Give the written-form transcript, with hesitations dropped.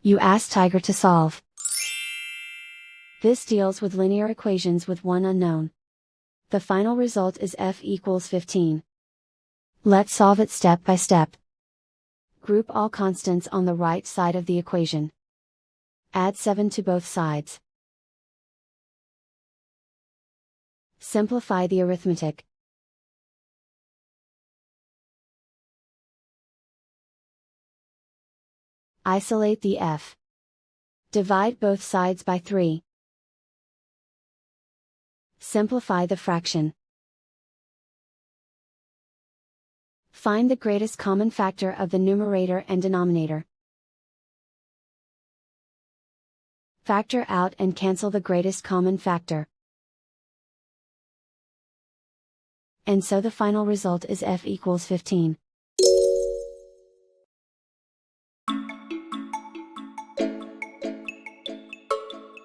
You ask Tiger to solve. This deals with linear equations with one unknown. The final result is f equals 15. Let's solve it step by step. Group all constants on the right side of the equation. Add 7 to both sides. Simplify the arithmetic. Isolate the f. Divide both sides by 3. Simplify the fraction. Find the greatest common factor of the numerator and denominator. Factor out and cancel the greatest common factor. And so the final result is f equals 15.